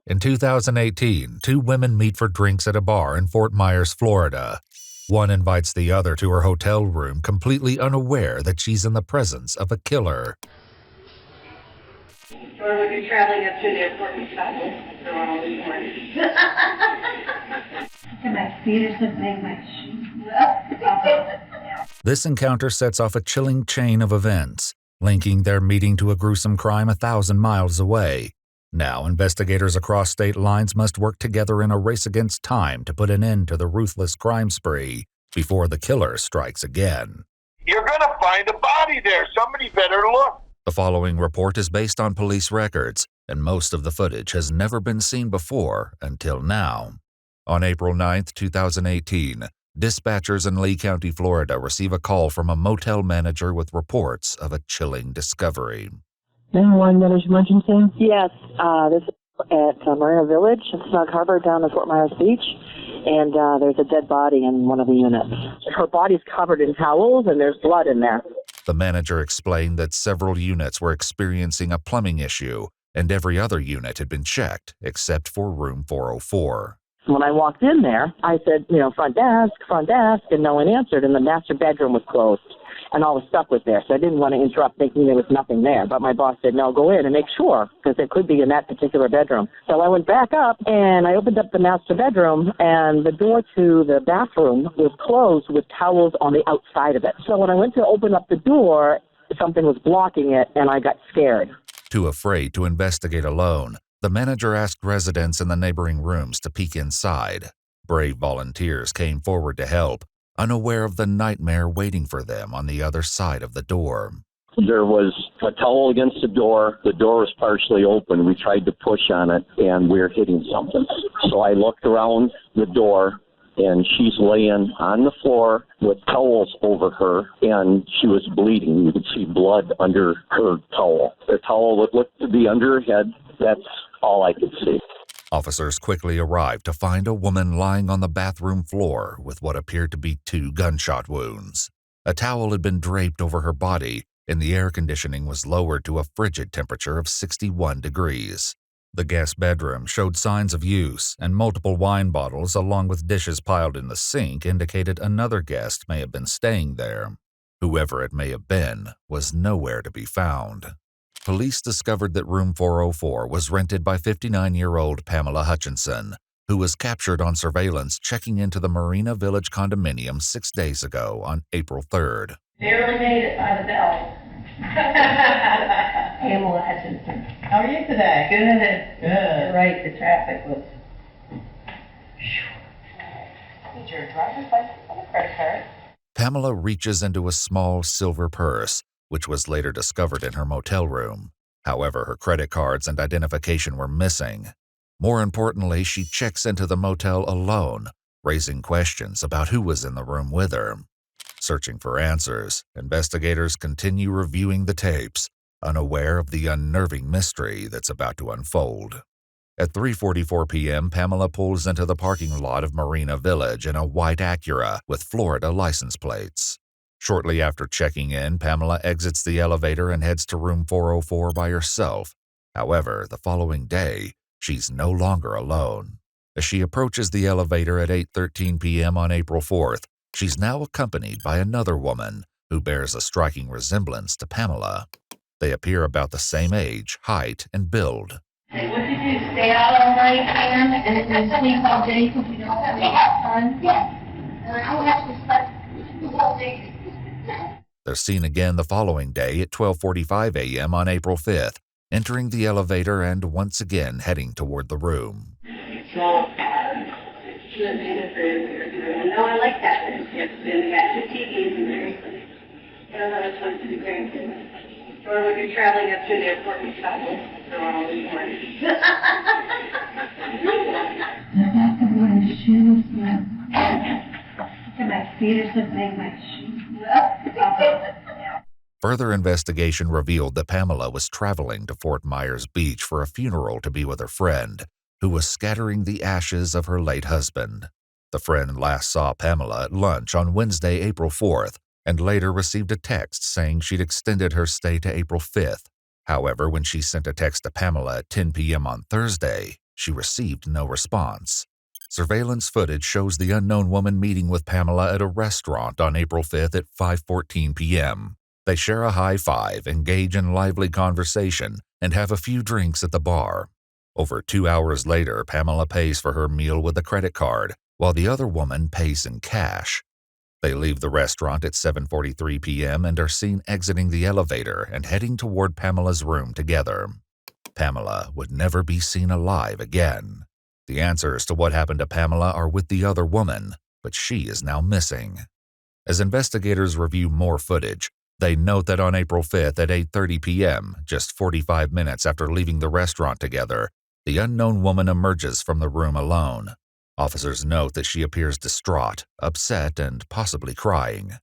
In 2018, two women meet for drinks at a bar in Fort Myers, Florida. One invites the other to her hotel room, completely unaware that she's in the presence of a killer. Or we'll be traveling up to the airport in Scotland for all this morning. My feet are slipping, my shoes. This encounter sets off a chilling chain of events, linking their meeting to a gruesome crime 1,000 miles away. Now, investigators across state lines must work together in a race against time to put an end to the ruthless crime spree before the killer strikes again. You're going to find a body there. Somebody better look. The following report is based on police records, and most of the footage has never been seen before until now. On April 9, 2018, dispatchers in Lee County, Florida receive a call from a motel manager with reports of a chilling discovery. 911, Village Emergency? Yes, this is at Marina Village, Snug Harbor down at Fort Myers Beach, and there's a dead body in one of the units. Her body's covered in towels and there's blood in there. The manager explained that several units were experiencing a plumbing issue, and every other unit had been checked except for room 404. When I walked in there, I said, front desk, and no one answered, and the master bedroom was closed, and all the stuff was there. So I didn't want to interrupt thinking there was nothing there. But my boss said, no, go in and make sure, because it could be in that particular bedroom. So I went back up, and I opened up the master bedroom, and the door to the bathroom was closed with towels on the outside of it. So when I went to open up the door, something was blocking it, and I got scared. Too afraid to investigate alone, the manager asked residents in the neighboring rooms to peek inside. Brave volunteers came forward to help, unaware of the nightmare waiting for them on the other side of the door. There was a towel against the door. The door was partially open. We tried to push on it, and we were hitting something. So I looked around the door, and she's laying on the floor with towels over her, and she was bleeding. You could see blood under her towel. The towel would look to be under her head. That's all I could see. Officers quickly arrived to find a woman lying on the bathroom floor with what appeared to be 2 gunshot wounds. A towel had been draped over her body, and the air conditioning was lowered to a frigid temperature of 61 degrees. The guest bedroom showed signs of use, and multiple wine bottles along with dishes piled in the sink indicated another guest may have been staying there. Whoever it may have been was nowhere to be found. Police discovered that room 404 was rented by 59-year-old Pamela Hutchinson, who was captured on surveillance checking into the Marina Village condominium 6 days ago on April 3rd. Barely made it by the bell. Pamela Hutchinson. How are you today? Good. You're right, the traffic was... Need your driver's license and a credit card. Pamela reaches into a small silver purse, which was later discovered in her motel room. However, her credit cards and identification were missing. More importantly, she checks into the motel alone, raising questions about who was in the room with her. Searching for answers, investigators continue reviewing the tapes, unaware of the unnerving mystery that's about to unfold. At 3:44 p.m., Pamela pulls into the parking lot of Marina Village in a white Acura with Florida license plates. Shortly after checking in, Pamela exits the elevator and heads to room 404 by herself. However, the following day, she's no longer alone. As she approaches the elevator at 8:13 p.m. on April 4th, she's now accompanied by another woman who bears a striking resemblance to Pamela. They appear about the same age, height, and build. Hey, what did you stay out all night, Ann, and sleep all day because you don't have any fun? Yes. And I actually slept all day. They're seen again the following day at 12:45 a.m. on April 5th, entering the elevator and once again heading toward the room. So, no, I like that. Yes, and we got 2 TVs in there. I don't know which one's to the grandkids. Or we'll be traveling up to the airport in Scotland for all this morning. I have to wear shoes now. My feet are slipping, my shoes. Further investigation revealed that Pamela was traveling to Fort Myers Beach for a funeral to be with her friend, who was scattering the ashes of her late husband. The friend last saw Pamela at lunch on Wednesday, April 4th, and later received a text saying she'd extended her stay to April 5th. However, when she sent a text to Pamela at 10 p.m. on Thursday, She received no response. Surveillance footage shows the unknown woman meeting with Pamela at a restaurant on April 5th at 5:14 p.m. They share a high five, engage in lively conversation, and have a few drinks at the bar. Over 2 hours later, Pamela pays for her meal with a credit card, while the other woman pays in cash. They leave the restaurant at 7:43 p.m. and are seen exiting the elevator and heading toward Pamela's room together. Pamela would never be seen alive again. The answers to what happened to Pamela are with the other woman, but she is now missing. As investigators review more footage, they note that on April 5th at 8:30 p.m., just 45 minutes after leaving the restaurant together, the unknown woman emerges from the room alone. Officers note that she appears distraught, upset, and possibly crying.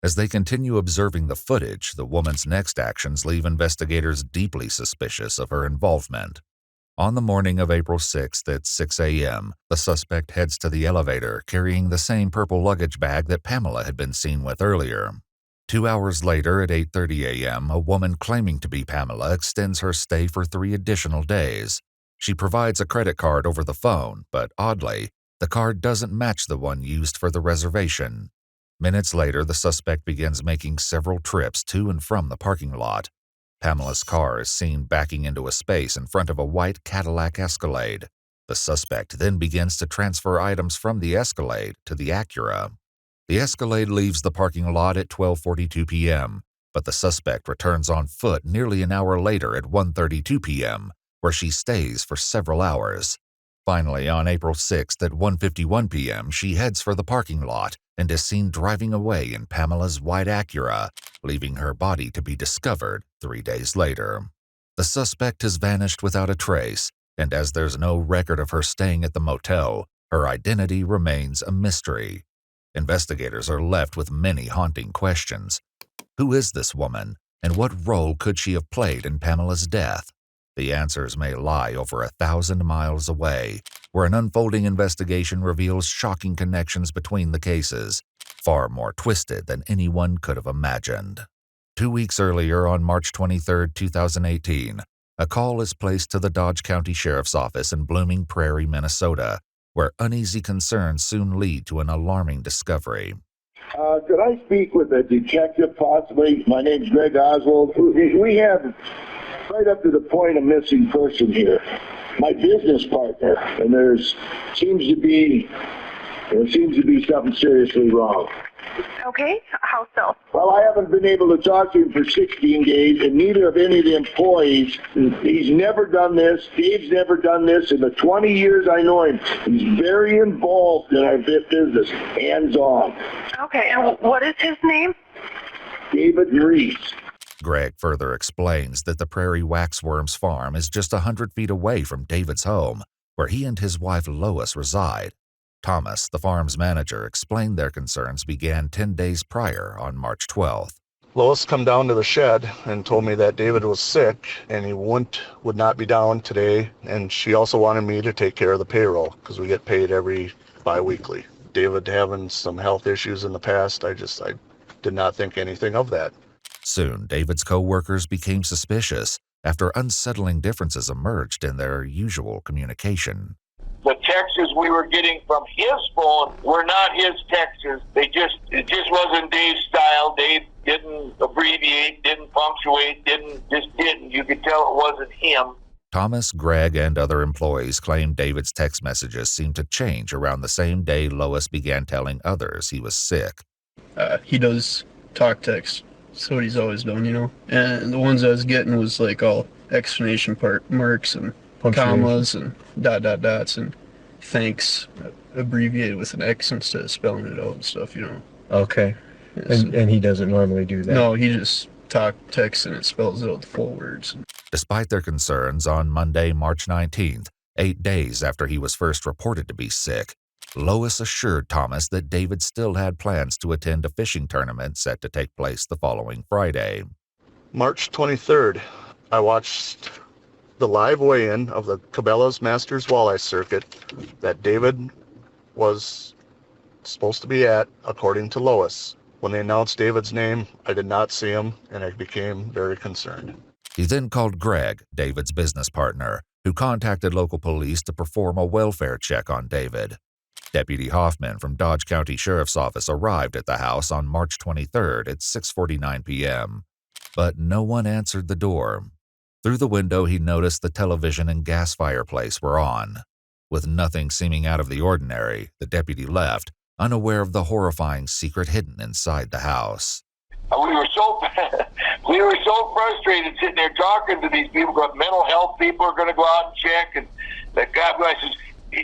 As they continue observing the footage, the woman's next actions leave investigators deeply suspicious of her involvement. On the morning of April 6th at 6 a.m., the suspect heads to the elevator carrying the same purple luggage bag that Pamela had been seen with earlier. 2 hours later at 8:30 a.m., a woman claiming to be Pamela extends her stay for 3 additional days. She provides a credit card over the phone, but oddly, the card doesn't match the one used for the reservation. Minutes later, the suspect begins making several trips to and from the parking lot. Pamela's car is seen backing into a space in front of a white Cadillac Escalade. The suspect then begins to transfer items from the Escalade to the Acura. The Escalade leaves the parking lot at 12:42 p.m., but the suspect returns on foot nearly an hour later at 1:32 p.m., where she stays for several hours. Finally, on April 6th at 1:51 p.m., she heads for the parking lot and is seen driving away in Pamela's white Acura, leaving her body to be discovered 3 days later. The suspect has vanished without a trace, and as there's no record of her staying at the motel, her identity remains a mystery. Investigators are left with many haunting questions. Who is this woman, and what role could she have played in Pamela's death? The answers may lie over 1,000 miles away, where an unfolding investigation reveals shocking connections between the cases, far more twisted than anyone could have imagined. 2 weeks earlier, on March 23, 2018, a call is placed to the Dodge County Sheriff's Office in Blooming Prairie, Minnesota, where uneasy concerns soon lead to an alarming discovery. Could I speak with a detective possibly? My name's Greg Oswald. We have right up to the point of missing person here. My business partner, and there seems to be something seriously wrong. Okay, how so? Well, I haven't been able to talk to him for 16 days, and neither of any of the employees. He's never done this. Dave's never done this. In the 20 years I know him, he's very involved in our business, hands-on. Okay, and what is his name? David Riess. Greg further explains that the Prairie Waxworms farm is just 100 feet away from David's home, where he and his wife Lois reside. Thomas, the farm's manager, explained their concerns began 10 days prior on March 12th. Lois come down to the shed and told me that David was sick and he would not be down today, and she also wanted me to take care of the payroll because we get paid every bi-weekly. David having some health issues in the past, I did not think anything of that. Soon, David's co-workers became suspicious after unsettling differences emerged in their usual communication. The texts we were getting from his phone were not his texts. It just wasn't Dave's style. Dave didn't abbreviate, didn't punctuate, didn't. You could tell it wasn't him. Thomas, Greg, and other employees claim David's text messages seemed to change around the same day Lois began telling others he was sick. He does talk text. That's what he's always done, you know. And the ones I was getting was like all exclamation marks and commas and dots and thanks abbreviated with an X instead of spelling it out and stuff, you know. Okay. And he doesn't normally do that? No, he just texts and it spells out the full words. Despite their concerns, on Monday, March 19th, 8 days after he was first reported to be sick, Lois assured Thomas that David still had plans to attend a fishing tournament set to take place the following Friday. March 23rd, I watched the live weigh-in of the Cabela's Masters Walleye Circuit that David was supposed to be at, according to Lois. When they announced David's name, I did not see him, and I became very concerned. He then called Greg, David's business partner, who contacted local police to perform a welfare check on David. Deputy Hoffman from Dodge County Sheriff's Office arrived at the house on March 23rd at 6:49 p.m., but no one answered the door. Through the window, he noticed the television and gas fireplace were on. With nothing seeming out of the ordinary, the deputy left, unaware of the horrifying secret hidden inside the house. We were so frustrated sitting there talking to these people. Mental health people are going to go out and check, and that guy says,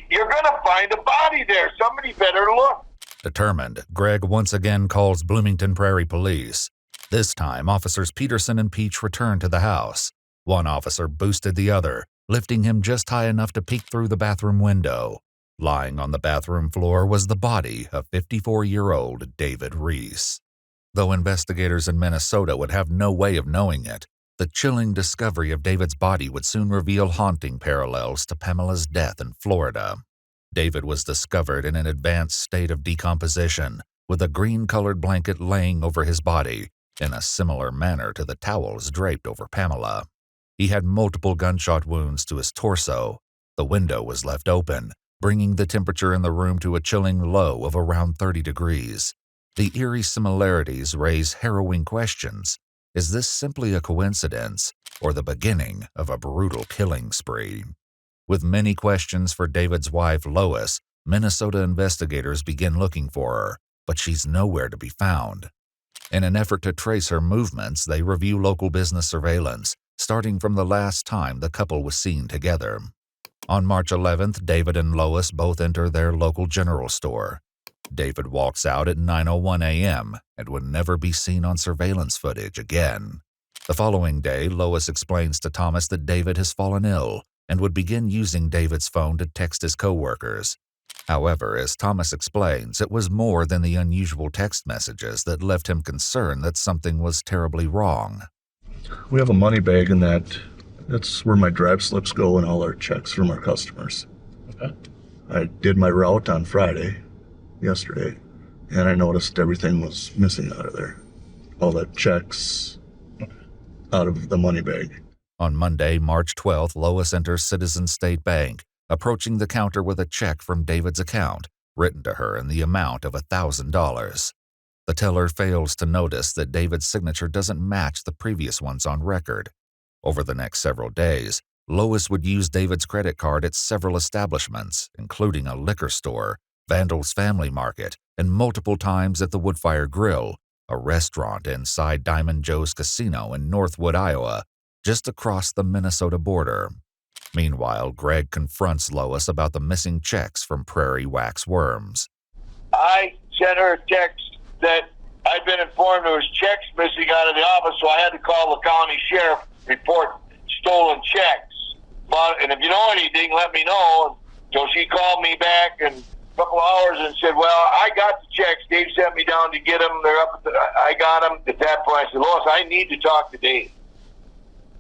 "You're going to find a body there. Somebody better look." Determined, Greg once again calls Bloomington Prairie Police. This time, officers Peterson and Peach returned to the house. One officer boosted the other, lifting him just high enough to peek through the bathroom window. Lying on the bathroom floor was the body of 54-year-old David Riess. Though investigators in Minnesota would have no way of knowing it, the chilling discovery of David's body would soon reveal haunting parallels to Pamela's death in Florida. David was discovered in an advanced state of decomposition, with a green-colored blanket laying over his body, in a similar manner to the towels draped over Pamela. He had multiple gunshot wounds to his torso. The window was left open, bringing the temperature in the room to a chilling low of around 30 degrees. The eerie similarities raise harrowing questions. Is this simply a coincidence, or the beginning of a brutal killing spree? With many questions for David's wife, Lois, Minnesota investigators begin looking for her, but she's nowhere to be found. In an effort to trace her movements, they review local business surveillance, starting from the last time the couple was seen together. On March 11th, David and Lois both enter their local general store. David walks out at 9:01 a.m. and would never be seen on surveillance footage again. The following day, Lois explains to Thomas that David has fallen ill and would begin using David's phone to text his co-workers. However, as Thomas explains, it was more than the unusual text messages that left him concerned that something was terribly wrong. We have a money bag in that's where my drive slips go and all our checks from our customers. Okay. I did my route on Friday, yesterday, and I noticed everything was missing out of there. All the checks out of the money bag. On Monday, March 12th, Lois enters Citizens State Bank, approaching the counter with a check from David's account, written to her in the amount of $1,000. The teller fails to notice that David's signature doesn't match the previous ones on record. Over the next several days, Lois would use David's credit card at several establishments, including a liquor store, Vandal's Family Market, and multiple times at the Woodfire Grill, a restaurant inside Diamond Joe's Casino in Northwood, Iowa, just across the Minnesota border. Meanwhile, Greg confronts Lois about the missing checks from Prairie Wax Worms. I sent her a text that I'd been informed there was checks missing out of the office, so I had to call the county sheriff, report stolen checks. And if you know anything, let me know. So she called me back in a couple hours and said, "Well, I got the checks. Dave sent me down to get them. They're up. I got them." At that point, I said, "Lois, I need to talk to Dave."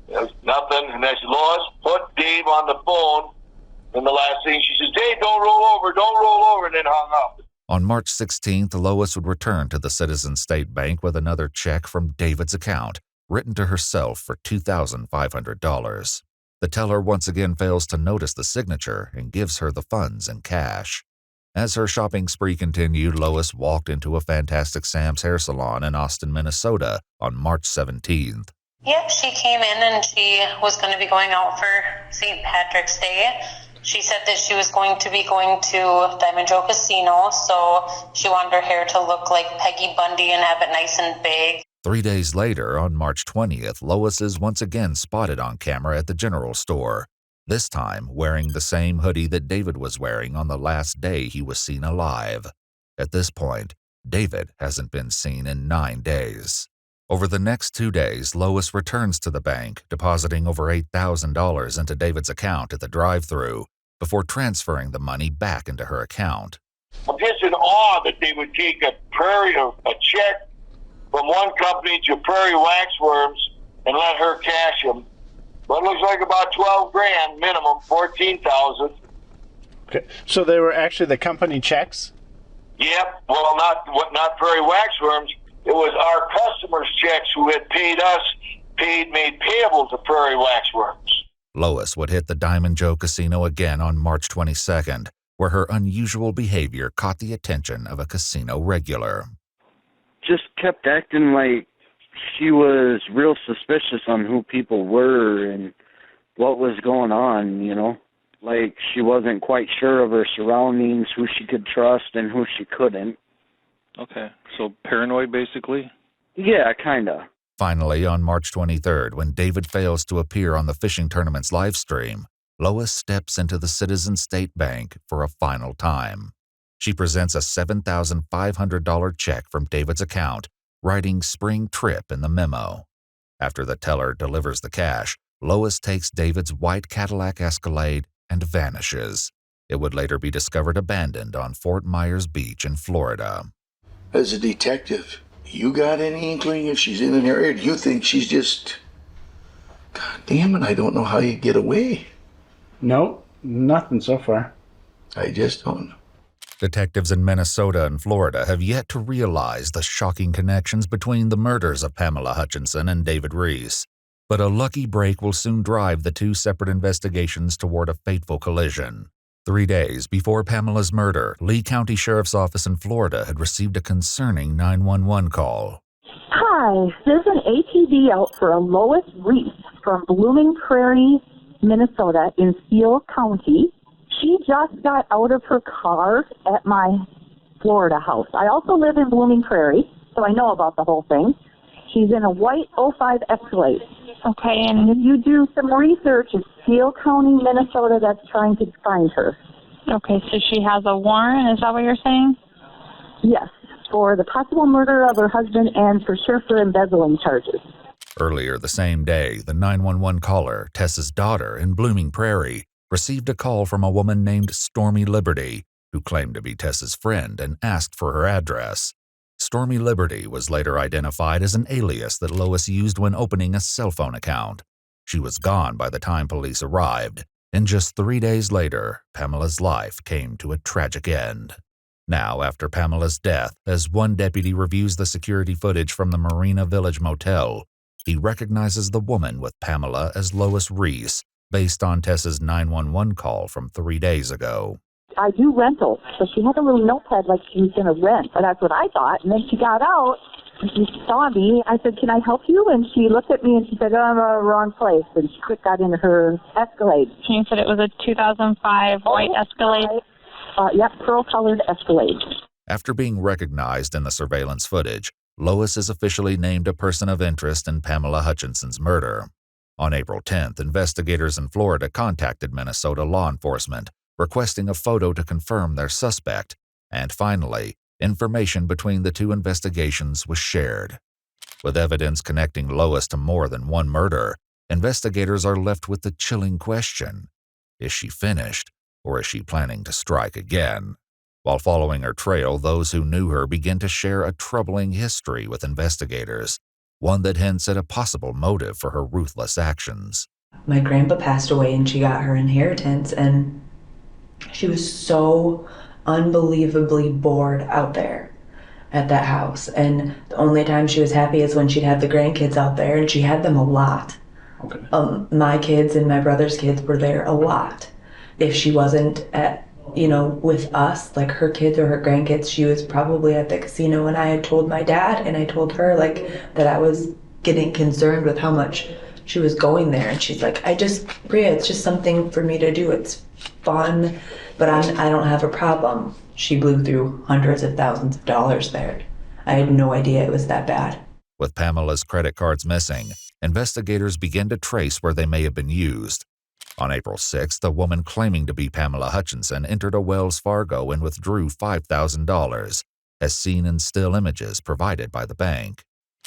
There was nothing. And I said, "Lois, put Dave on the phone." And the last thing she says, "Dave, don't roll over," and then hung up. On March 16th, Lois would return to the Citizens State Bank with another check from David's account, written to herself for $2,500. The teller once again fails to notice the signature and gives her the funds in cash. As her shopping spree continued, Lois walked into a Fantastic Sam's hair salon in Austin, Minnesota on March 17th. Yep, she came in and she was going to be going out for St. Patrick's Day. She said that she was going to be going to Diamond Joe Casino, so she wanted her hair to look like Peggy Bundy and have it nice and big. 3 days later, on March 20th, Lois is once again spotted on camera at the general store, this time wearing the same hoodie that David was wearing on the last day he was seen alive. At this point, David hasn't been seen in 9 days. Over the next 2 days, Lois returns to the bank, depositing over $8,000 into David's account at the drive-thru, before transferring the money back into her account. I'm just in awe that they would take a check from one company to Prairie Wax Worms and let her cash them. But it looks like about $12,000 minimum, $14,000. Okay, so they were actually the company checks? Yep. Well, not Prairie Wax Worms. It was our customers' checks who had paid us, made payable to Prairie Wax Worms. Lois would hit the Diamond Joe Casino again on March 22nd, where her unusual behavior caught the attention of a casino regular. Just kept acting like she was real suspicious on who people were and what was going on, you know? Like she wasn't quite sure of her surroundings, who she could trust and who she couldn't. Okay, so paranoid basically? Yeah, kinda. Finally, on March 23rd, when David fails to appear on the fishing tournament's live stream, Lois steps into the Citizen State Bank for a final time. She presents a $7,500 check from David's account, writing spring trip in the memo. After the teller delivers the cash, Lois takes David's white Cadillac Escalade and vanishes. It would later be discovered abandoned on Fort Myers Beach in Florida. As a detective, you got any inkling if she's in an area? Do you think she's just... God damn it, I don't know how you get away. Nope, nothing so far. I just don't know. Detectives in Minnesota and Florida have yet to realize the shocking connections between the murders of Pamela Hutchinson and David Riess. But a lucky break will soon drive the two separate investigations toward a fateful collision. 3 days before Pamela's murder, Lee County Sheriff's Office in Florida had received a concerning 911 call. Hi, there's an ATV out for a Lois Riess from Blooming Prairie, Minnesota in Steele County. She just got out of her car at my Florida house. I also live in Blooming Prairie, so I know about the whole thing. She's in a white 05 Escalade. Okay, and if you do some research, it's Steele County, Minnesota, that's trying to find her. Okay, so she has a warrant, is that what you're saying? Yes, for the possible murder of her husband and for sure for embezzling charges. Earlier the same day, the 911 caller, Tessa's daughter in Blooming Prairie, received a call from a woman named Stormy Liberty, who claimed to be Tessa's friend and asked for her address. Stormy Liberty was later identified as an alias that Lois used when opening a cell phone account. She was gone by the time police arrived, and just 3 days later, Pamela's life came to a tragic end. Now, after Pamela's death, as one deputy reviews the security footage from the Marina Village Motel, he recognizes the woman with Pamela as Lois Riess, based on Tessa's 911 call from 3 days ago. I do rentals, so she had a little notepad like she was going to rent, but that's what I thought. And then she got out, and she saw me. I said, can I help you? And she looked at me and she said, oh, I'm in the wrong place. And she quick got into her Escalade. You said it was a 2005 white Escalade? Yep, pearl-colored Escalade. After being recognized in the surveillance footage, Lois is officially named a person of interest in Pamela Hutchinson's murder. On April 10th, investigators in Florida contacted Minnesota law enforcement, requesting a photo to confirm their suspect, and finally, information between the two investigations was shared. With evidence connecting Lois to more than one murder, investigators are left with the chilling question: is she finished, or is she planning to strike again? While following her trail, those who knew her begin to share a troubling history with investigators, one that hints at a possible motive for her ruthless actions. My grandpa passed away and she got her inheritance, and she was so unbelievably bored out there at that house. And the only time she was happy is when she'd have the grandkids out there, and she had them a lot. Okay. My kids and my brother's kids were there a lot. If she wasn't at, with us, like her kids or her grandkids, she was probably at the casino. And I had told my dad and I told her that I was getting concerned with how much she was going there. And she's like, Bria, it's just something for me to do. It's fun, but I don't have a problem. She blew through hundreds of thousands of dollars there. I had no idea it was that bad. With Pamela's credit cards missing, investigators begin to trace where they may have been used. On April 6th, a woman claiming to be Pamela Hutchinson entered a Wells Fargo and withdrew $5,000, as seen in still images provided by the bank.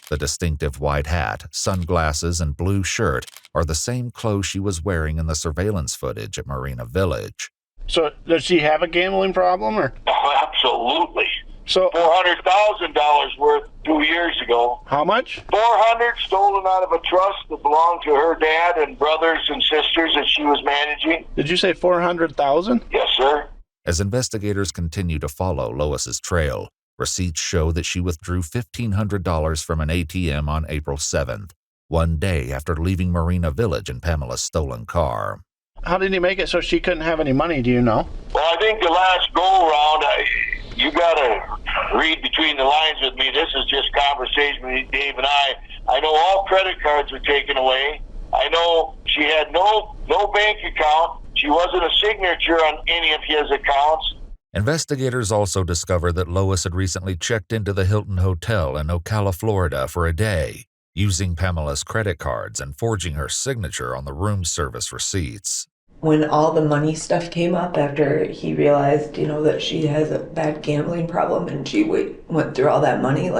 The distinctive white hat, sunglasses, and blue shirt are the same clothes she was wearing in the surveillance footage at Marina Village. So, does she have a gambling problem, or? Oh, absolutely. So $400,000 worth 2 years ago. How much? $400 stolen out of a trust that belonged to her dad and brothers and sisters that she was managing. Did you say $400,000? Yes, sir. As investigators continue to follow Lois's trail, receipts show that she withdrew $1,500 from an ATM on April 7th, one day after leaving Marina Village in Pamela's stolen car. How did he make it so she couldn't have any money, do you know? Well, I think the last go-around, you got to read between the lines with me. This is just conversation between Dave and I. I know all credit cards were taken away. I know she had no bank account. She wasn't a signature on any of his accounts. Investigators also discovered that Lois had recently checked into the Hilton Hotel in Ocala, Florida for a day, using Pamela's credit cards and forging her signature on the room service receipts. When all the money stuff came up after he realized, that she has a bad gambling problem and she went through all that money,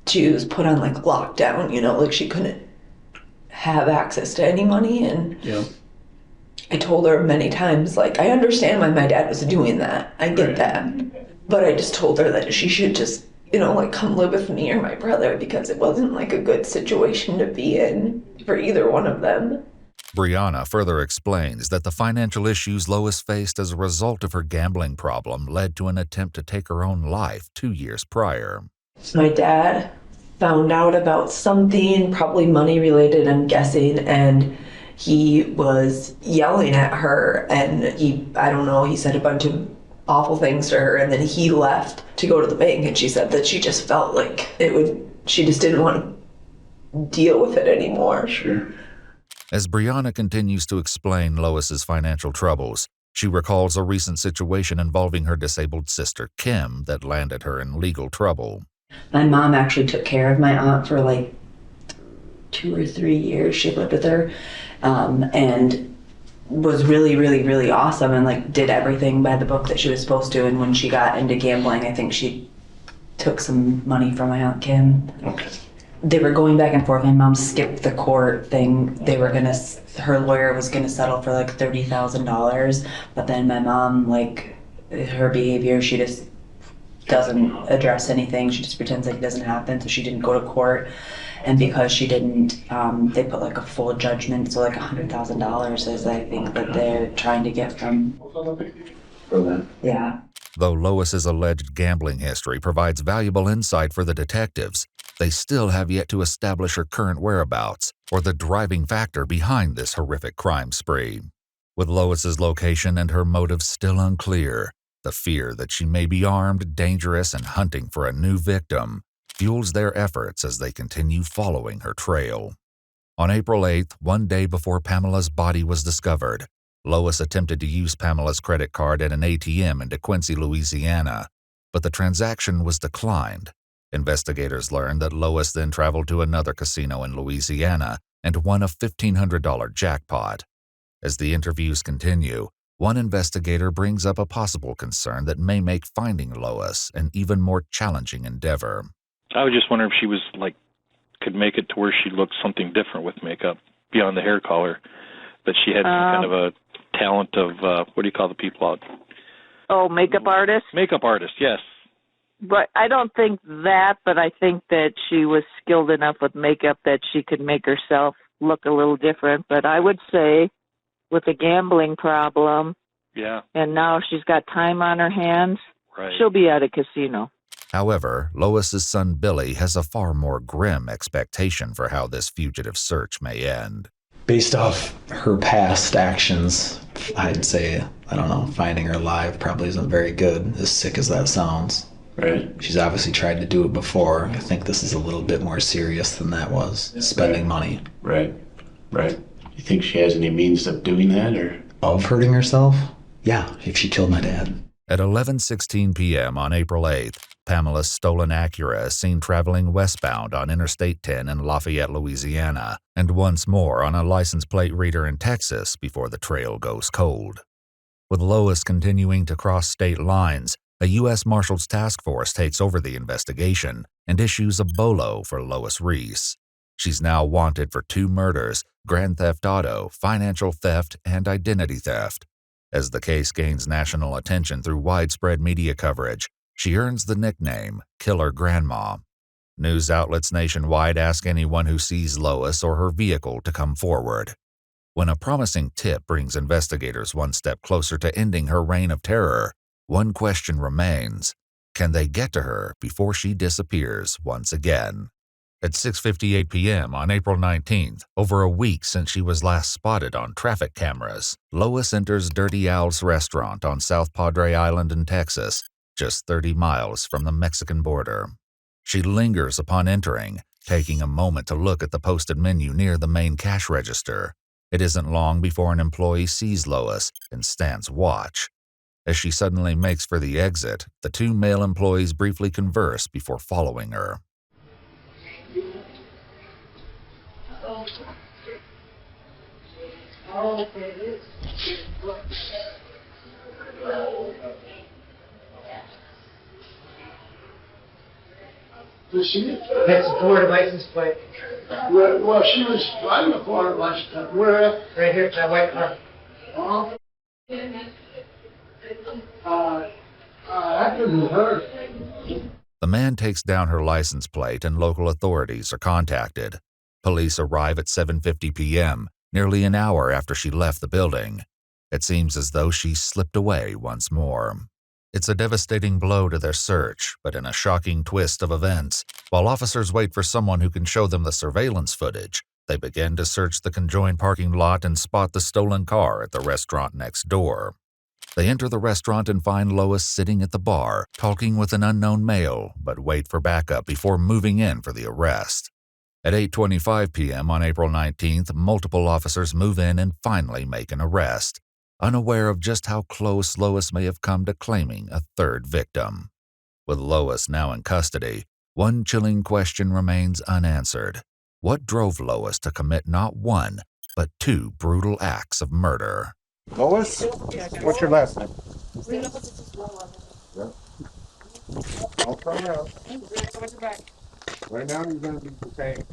she was put on lockdown, she couldn't have access to any money. And I told her many times, I understand why my dad was doing that. I get that. But I just told her that she should just, come live with me or my brother, because it wasn't a good situation to be in for either one of them. Brianna further explains that the financial issues Lois faced as a result of her gambling problem led to an attempt to take her own life 2 years prior. My dad found out about something, probably money related, I'm guessing, and he was yelling at her, and he said a bunch of awful things to her, and then he left to go to the bank, and she said that she just felt she just didn't want to deal with it anymore. Sure. As Brianna continues to explain Lois's financial troubles, she recalls a recent situation involving her disabled sister, Kim, that landed her in legal trouble. My mom actually took care of my aunt for 2 or 3 years. She lived with her, and was really, really, really awesome, and did everything by the book that she was supposed to. And when she got into gambling, I think she took some money from my aunt Kim. Okay. They were going back and forth. My mom skipped the court thing. Her lawyer was gonna settle for $30,000, but then my mom, her behavior, she just doesn't address anything. She just pretends like it doesn't happen, so she didn't go to court. And because she didn't, they put a full judgment, so $100,000 is, I think, that they're trying to get from them. Yeah. Though Lois's alleged gambling history provides valuable insight for the detectives, they still have yet to establish her current whereabouts or the driving factor behind this horrific crime spree. With Lois's location and her motives still unclear, the fear that she may be armed, dangerous, and hunting for a new victim fuels their efforts as they continue following her trail. On April 8th, one day before Pamela's body was discovered, Lois attempted to use Pamela's credit card at an ATM in DeQuincy, Louisiana, but the transaction was declined. Investigators learned that Lois then traveled to another casino in Louisiana and won a $1,500 jackpot. As the interviews continue, one investigator brings up a possible concern that may make finding Lois an even more challenging endeavor. I was just wondering if she was could make it to where she looked something different with makeup beyond the hair color, that she had some kind of a talent of, what do you call the people out? Oh, makeup artist? Makeup artist, yes. But I don't think that, but I think that she was skilled enough with makeup that she could make herself look a little different. But I would say with a gambling problem, and now she's got time on her hands, she'll be at a casino. However, Lois's son Billy has a far more grim expectation for how this fugitive search may end. Based off her past actions, I'd say, finding her alive probably isn't very good, as sick as that sounds. Right. She's obviously tried to do it before. I think this is a little bit more serious than that was, spending money. Right. You think she has any means of doing that, or? Of hurting herself? Yeah, if she killed my dad. At 11:16 p.m. on April 8th, Pamela's stolen Acura is seen traveling westbound on Interstate 10 in Lafayette, Louisiana, and once more on a license plate reader in Texas before the trail goes cold. With Lois continuing to cross state lines, a U.S. Marshals task force takes over the investigation and issues a BOLO for Lois Riess. She's now wanted for 2 murders, grand theft auto, financial theft, and identity theft. As the case gains national attention through widespread media coverage, she earns the nickname Killer Grandma. News outlets nationwide ask anyone who sees Lois or her vehicle to come forward. When a promising tip brings investigators one step closer to ending her reign of terror, one question remains: can they get to her before she disappears once again? At 6:58 p.m. on April 19th, over a week since she was last spotted on traffic cameras, Lois enters Dirty Al's restaurant on South Padre Island in Texas, just 30 miles from the Mexican border. She lingers upon entering, taking a moment to look at the posted menu near the main cash register. It isn't long before an employee sees Lois and stands watch. As she suddenly makes for the exit, the two male employees briefly converse before following her. That's the Florida license plate. Well, she was driving a Florida license plate. Where? Right here, that white car. That couldn't hurt. The man takes down her license plate and local authorities are contacted. Police arrive at 7:50 p.m., nearly an hour after she left the building. It seems as though she slipped away once more. It's a devastating blow to their search, but in a shocking twist of events, while officers wait for someone who can show them the surveillance footage, they begin to search the conjoined parking lot and spot the stolen car at the restaurant next door. They enter the restaurant and find Lois sitting at the bar, talking with an unknown male, but wait for backup before moving in for the arrest. At 8:25 p.m. on April 19th, multiple officers move in and finally make an arrest, unaware of just how close Lois may have come to claiming a third victim. With Lois now in custody, one chilling question remains unanswered. What drove Lois to commit not one, but two brutal acts of murder? Lois, what's your last name? Yeah. I'll come out. Right now you're going to be detained.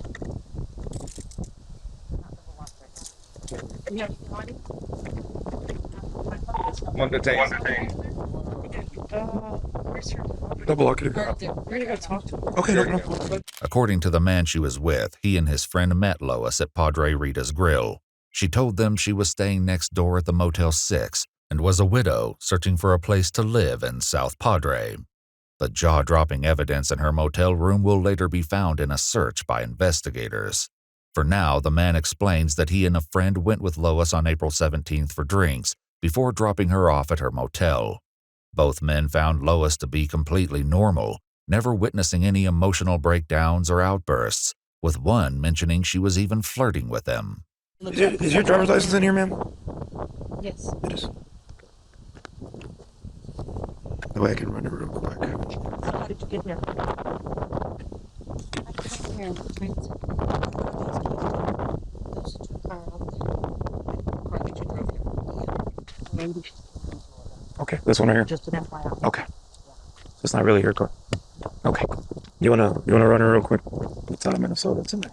One detained. Double lock it. Okay, no. According to the man she was with, he and his friend met Lois at Padre Rita's Grill. She told them she was staying next door at the Motel 6 and was a widow searching for a place to live in South Padre. The jaw-dropping evidence in her motel room will later be found in a search by investigators. For now, the man explains that he and a friend went with Lois on April 17th for drinks before dropping her off at her motel. Both men found Lois to be completely normal, never witnessing any emotional breakdowns or outbursts, with one mentioning she was even flirting with him. Is your driver's license in here, ma'am? Yes. It is. The way I can run it real quick. How did you get here? I came here and those two cars out there. The car that you drove here. Maybe. Okay, this one right here. Just an FYI. Okay. It's not really your car. Okay. You wanna run it real quick? It's out of Minnesota. It's in there.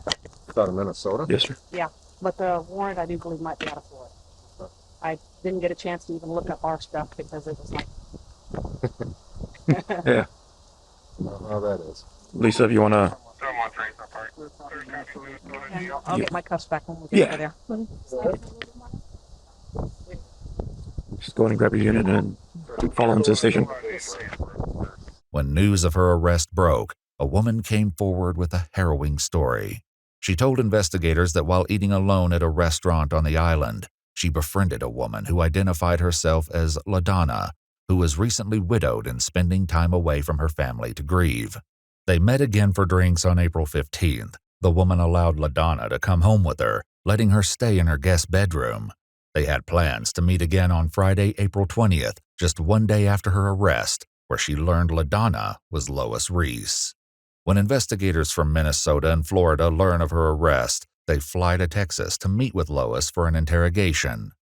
It's out of Minnesota? Yes, sir. Yeah, but the warrant I do believe might be out of Florida. I didn't get a chance to even look up our stuff because it was like. Yeah. I know how that is. Lisa, if you wanna. I'll get my cuffs back when we get over there. Just go in and grab your unit and follow him to the station. When news of her arrest broke, a woman came forward with a harrowing story. She told investigators that while eating alone at a restaurant on the island, she befriended a woman who identified herself as LaDonna, who was recently widowed and spending time away from her family to grieve. They met again for drinks on April 15th. The woman allowed LaDonna to come home with her, letting her stay in her guest bedroom. They had plans to meet again on Friday, April 20th, just one day after her arrest, where she learned LaDonna was Lois Riess. When investigators from Minnesota and Florida learn of her arrest, they fly to Texas to meet with Lois for an interrogation.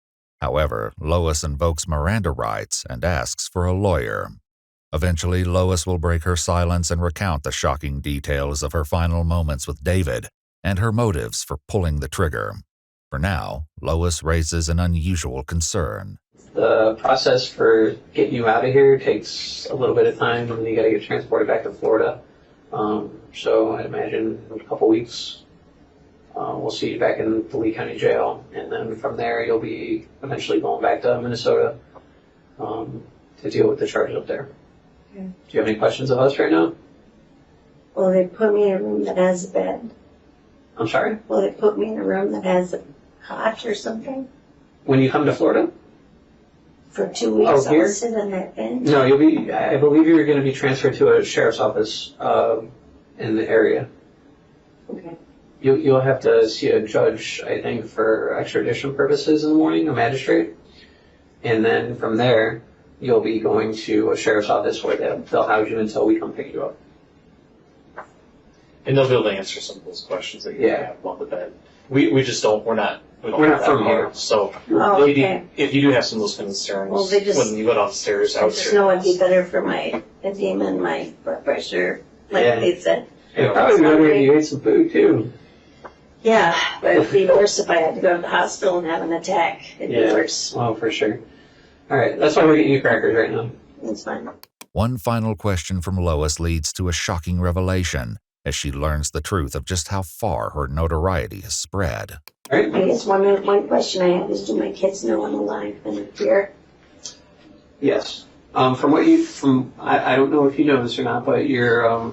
However, Lois invokes Miranda rights and asks for a lawyer. Eventually, Lois will break her silence and recount the shocking details of her final moments with David and her motives for pulling the trigger. For now, Lois raises an unusual concern. The process for getting you out of here takes a little bit of time, and you got to get transported back to Florida. So I'd imagine in a couple weeks, we'll see you back in the Lee County Jail, and then from there you'll be eventually going back to Minnesota to deal with the charges up there. Okay. Do you have any questions of us right now? Will they put me in a room that has a bed? I'm sorry? Will they put me in a room that has a cot or something? When you come to Florida? For 2 weeks, Oh, here? I'll sit on that bench? No, I believe you're going to be transferred to a sheriff's office in the area. Okay. You'll have to see a judge, I think, for extradition purposes in the morning, a magistrate. And then from there, you'll be going to a sheriff's office where they'll house you until we come pick you up. And they'll be able to answer some of those questions that you have on the bed. We just don't, we're not from here. So Oh, okay. if you do have some of those concerns, Well, they just- when you go downstairs, I just know it'd be better for my edema and my blood pressure, like Yeah. they said. It'd probably be better if you ate some food, too. Yeah, but it'd be worse if I had to go to the hospital and have an attack. It'd be worse. Well, for sure. All right, that's why we're getting you crackers right now. It's fine. One final question from Lois leads to a shocking revelation as she learns the truth of just how far her notoriety has spread. All right. I guess one question I have is, do my kids know I'm alive and here? Yes. I don't know if you know this or not, but your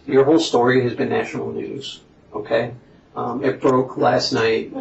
whole story has been national news. Okay. It broke last night.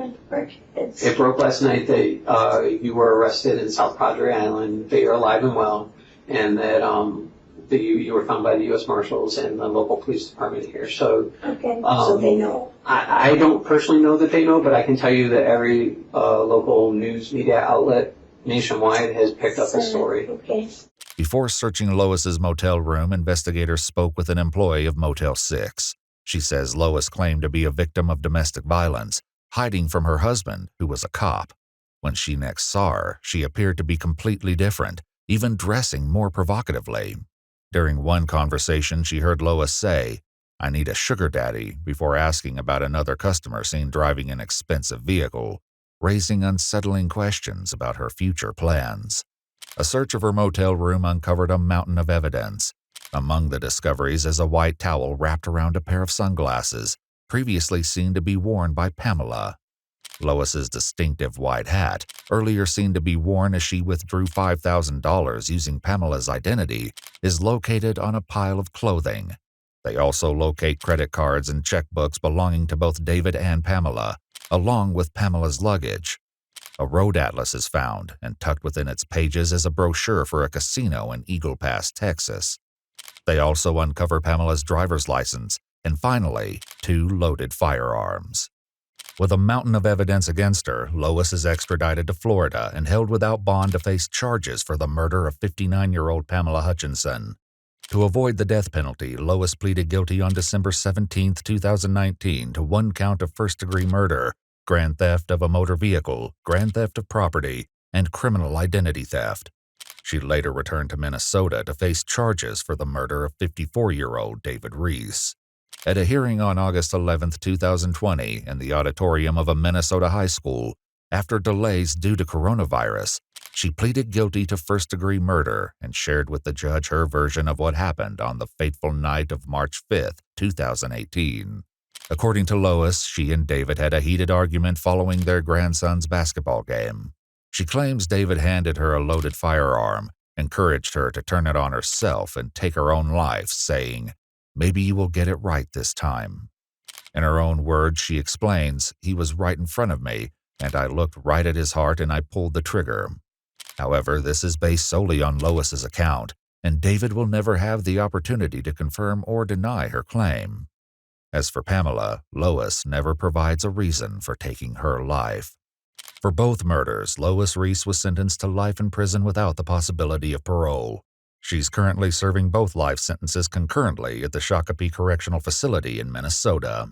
It broke last night that you were arrested in South Padre Island, that you're alive and well, and that you were found by the U.S. Marshals and the local police department here. So Okay, so they know. I don't personally know that they know, but I can tell you that every local news media outlet nationwide has picked up the story. Okay. Before searching Lois's motel room, investigators spoke with an employee of Motel 6. She says Lois claimed to be a victim of domestic violence, hiding from her husband, who was a cop. When she next saw her, she appeared to be completely different, even dressing more provocatively. During one conversation, she heard Lois say, "I need a sugar daddy," before asking about another customer seen driving an expensive vehicle, raising unsettling questions about her future plans. A search of her motel room uncovered a mountain of evidence. Among the discoveries is a white towel wrapped around a pair of sunglasses, previously seen to be worn by Pamela. Lois's distinctive white hat, earlier seen to be worn as she withdrew $5,000 using Pamela's identity, is located on a pile of clothing. They also locate credit cards and checkbooks belonging to both David and Pamela, along with Pamela's luggage. A road atlas is found, and tucked within its pages is a brochure for a casino in Eagle Pass, Texas. They also uncover Pamela's driver's license, and finally, 2 loaded firearms. With a mountain of evidence against her, Lois is extradited to Florida and held without bond to face charges for the murder of 59-year-old Pamela Hutchinson. To avoid the death penalty, Lois pleaded guilty on December 17, 2019 to 1 count of first-degree murder, grand theft of a motor vehicle, grand theft of property, and criminal identity theft. She later returned to Minnesota to face charges for the murder of 54-year-old David Riess. At a hearing on August 11, 2020, in the auditorium of a Minnesota high school, after delays due to coronavirus, she pleaded guilty to first-degree murder and shared with the judge her version of what happened on the fateful night of March 5, 2018. According to Lois, she and David had a heated argument following their grandson's basketball game. She claims David handed her a loaded firearm, encouraged her to turn it on herself and take her own life, saying, "Maybe you will get it right this time." In her own words, she explains, "He was right in front of me, and I looked right at his heart and I pulled the trigger." However, this is based solely on Lois's account, and David will never have the opportunity to confirm or deny her claim. As for Pamela, Lois never provides a reason for taking her life. For both murders, Lois Riess was sentenced to life in prison without the possibility of parole. She's currently serving both life sentences concurrently at the Shakopee Correctional Facility in Minnesota.